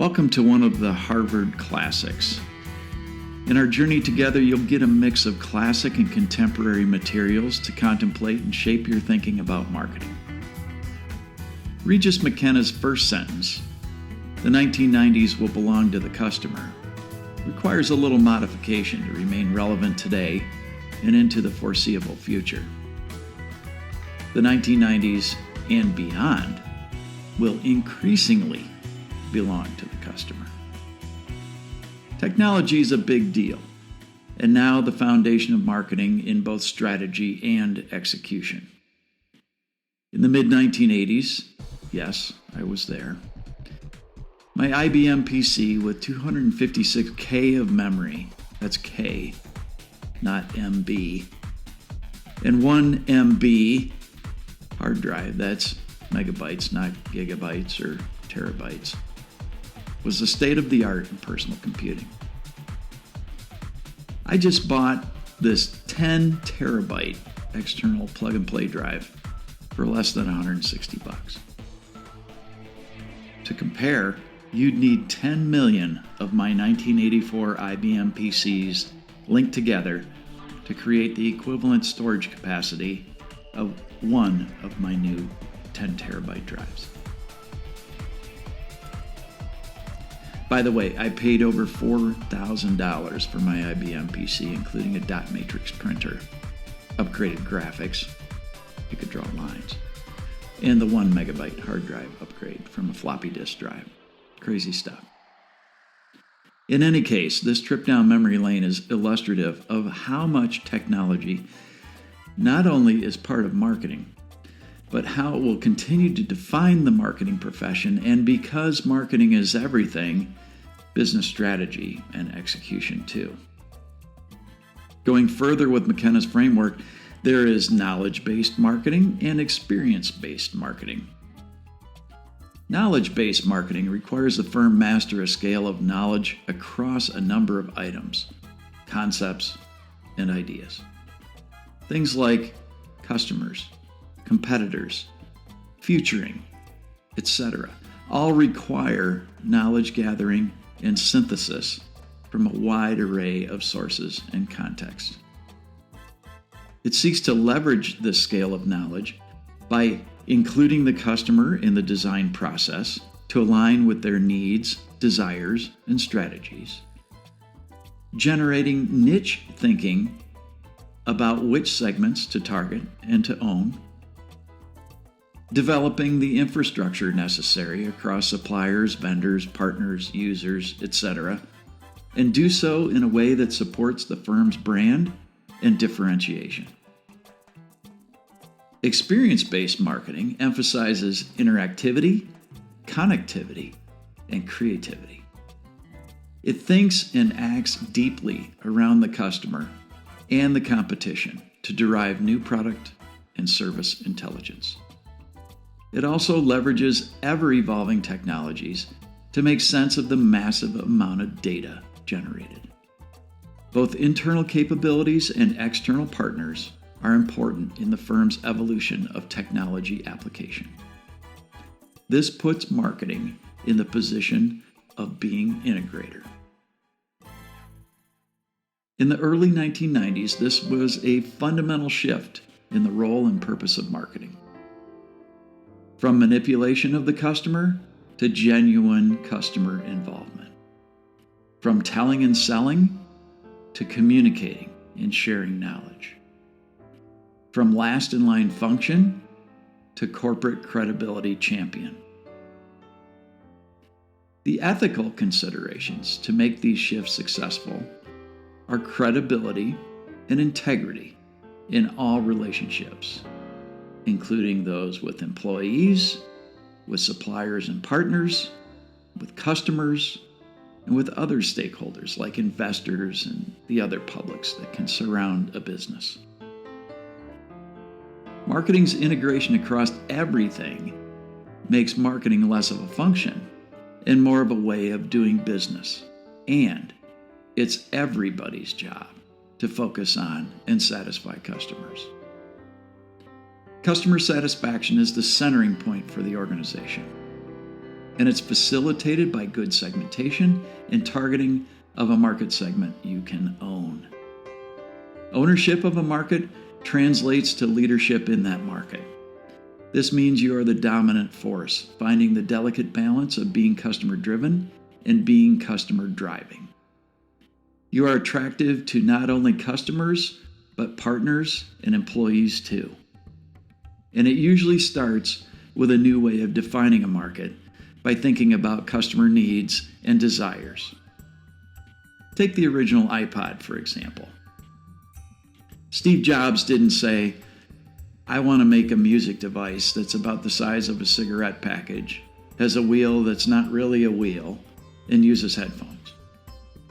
Welcome to one of the Harvard Classics. In our journey together, you'll get a mix of classic and contemporary materials to contemplate and shape your thinking about marketing. Regis McKenna's first sentence, "The 1990s will belong to the customer," requires a little modification to remain relevant today and into the foreseeable future. The 1990s and beyond will increasingly belong to the customer. Technology is a big deal, and now the foundation of marketing in both strategy and execution. In the mid-1980s, yes, I was there, my IBM PC with 256K of memory, that's K, not MB, and 1 MB hard drive, that's megabytes, not gigabytes or terabytes, was the state of the art in personal computing. I just bought this 10 terabyte external plug and play drive for less than $160. To compare, you'd need 10 million of my 1984 IBM PCs linked together to create the equivalent storage capacity of one of my new 10 terabyte drives. By the way, I paid over $4,000 for my IBM PC, including a dot matrix printer, upgraded graphics, you could draw lines, and the 1 megabyte hard drive upgrade from a floppy disk drive. Crazy stuff. In any case, this trip down memory lane is illustrative of how much technology not only is part of marketing, but how it will continue to define the marketing profession, and because marketing is everything, business strategy and execution too. Going further with McKenna's framework, there is knowledge-based marketing and experience-based marketing. Knowledge-based marketing requires the firm master a scale of knowledge across a number of items, concepts, and ideas. Things like customers, competitors, futuring, etc., all require knowledge gathering and synthesis from a wide array of sources and contexts. It seeks to leverage this scale of knowledge by including the customer in the design process to align with their needs, desires, and strategies, generating niche thinking about which segments to target and to own, developing the infrastructure necessary across suppliers, vendors, partners, users, etc., and do so in a way that supports the firm's brand and differentiation. Experience-based marketing emphasizes interactivity, connectivity, and creativity. It thinks and acts deeply around the customer and the competition to derive new product and service intelligence. It also leverages ever-evolving technologies to make sense of the massive amount of data generated. Both internal capabilities and external partners are important in the firm's evolution of technology application. This puts marketing in the position of being integrator. In the early 1990s, this was a fundamental shift in the role and purpose of marketing. From manipulation of the customer to genuine customer involvement. From telling and selling to communicating and sharing knowledge. From last in line function to corporate credibility champion. The ethical considerations to make these shifts successful are credibility and integrity in all relationships, including those with employees, with suppliers and partners, with customers, and with other stakeholders like investors and the other publics that can surround a business. Marketing's integration across everything makes marketing less of a function and more of a way of doing business, and it's everybody's job to focus on and satisfy customers. Customer satisfaction is the centering point for the organization. and it's facilitated by good segmentation and targeting of a market segment you can own. Ownership of a market translates to leadership in that market. This means you are the dominant force, finding the delicate balance of being customer-driven and being customer-driving. You are attractive to not only customers, but partners and employees too. And it usually starts with a new way of defining a market by thinking about customer needs and desires. Take the original iPod, for example. Steve Jobs didn't say, "I want to make a music device that's about the size of a cigarette package, has a wheel that's not really a wheel, and uses headphones."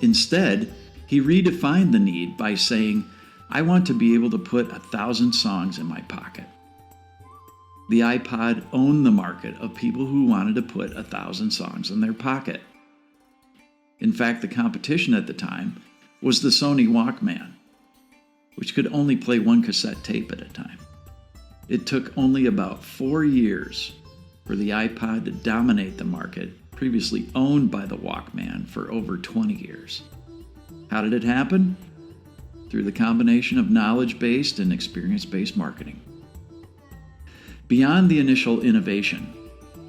Instead, he redefined the need by saying, "I want to be able to put 1,000 songs in my pocket." The iPod owned the market of people who wanted to put 1,000 songs in their pocket. In fact, the competition at the time was the Sony Walkman, which could only play one cassette tape at a time. It took only about 4 years for the iPod to dominate the market previously owned by the Walkman for over 20 years. How did it happen? Through the combination of knowledge-based and experience-based marketing. Beyond the initial innovation,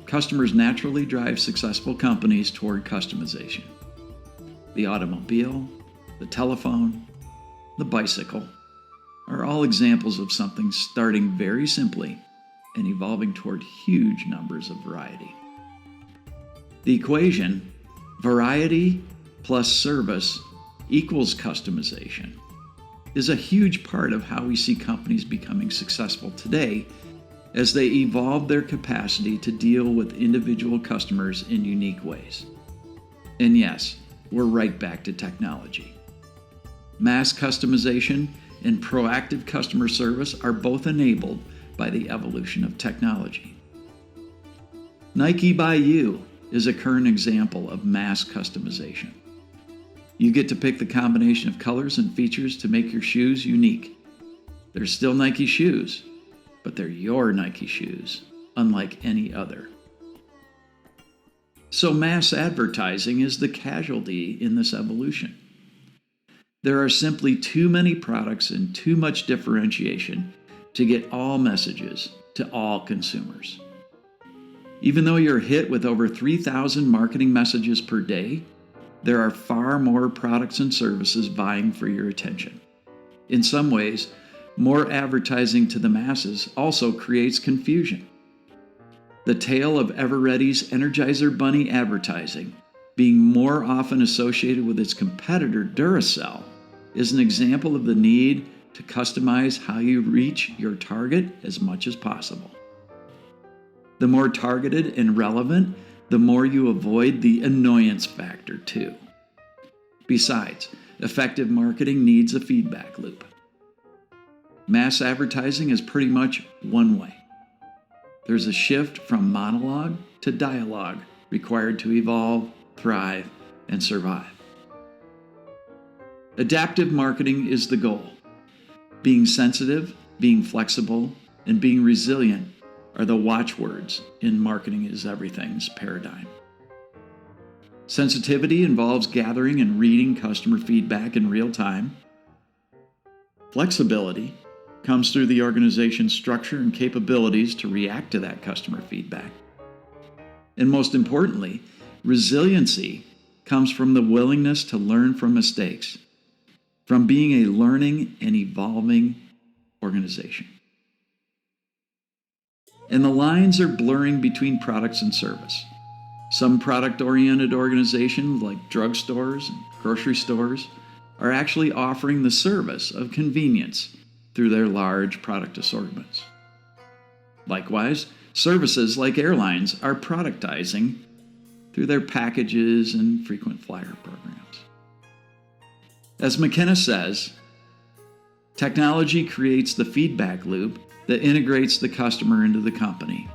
customers naturally drive successful companies toward customization. The automobile, the telephone, the bicycle are all examples of something starting very simply and evolving toward huge numbers of variety. The equation, variety plus service equals customization, is a huge part of how we see companies becoming successful today as they evolve their capacity to deal with individual customers in unique ways. And yes, we're right back to technology. Mass customization and proactive customer service are both enabled by the evolution of technology. Nike by You is a current example of mass customization. You get to pick the combination of colors and features to make your shoes unique. They're still Nike shoes, but they're your Nike shoes, unlike any other. So mass advertising is the casualty in this evolution. There are simply too many products and too much differentiation to get all messages to all consumers. Even though you're hit with over 3,000 marketing messages per day, there are far more products and services vying for your attention. In some ways, more advertising to the masses also creates confusion. The tale of Eveready's Energizer Bunny advertising being more often associated with its competitor Duracell is an example of the need to customize how you reach your target as much as possible. The more targeted and relevant, the more you avoid the annoyance factor too. Besides, effective marketing needs a feedback loop. Mass advertising is pretty much one way. There's a shift from monologue to dialogue required to evolve, thrive, and survive. Adaptive marketing is the goal. Being sensitive, being flexible, and being resilient are the watchwords in Marketing is Everything's paradigm. Sensitivity involves gathering and reading customer feedback in real time. Flexibility comes through the organization's structure and capabilities to react to that customer feedback. And most importantly, resiliency comes from the willingness to learn from mistakes, from being a learning and evolving organization. And the lines are blurring between products and service. Some product-oriented organizations like drugstores and grocery stores are actually offering the service of convenience through their large product assortments. Likewise, services like airlines are productizing through their packages and frequent flyer programs. As McKenna says, technology creates the feedback loop that integrates the customer into the company,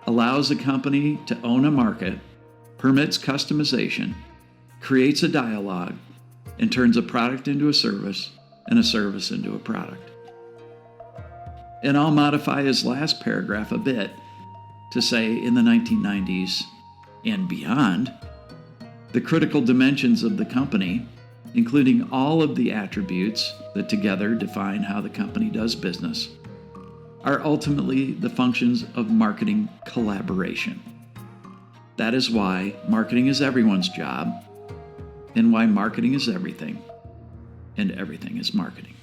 allows a company to own a market, permits customization, creates a dialogue, and turns a product into a service and a service into a product. And I'll modify his last paragraph a bit to say in the 1990s, and beyond. The critical dimensions of the company, including all of the attributes that together define how the company does business, are ultimately the functions of marketing collaboration. That is why marketing is everyone's job, and why marketing is everything, and everything is marketing.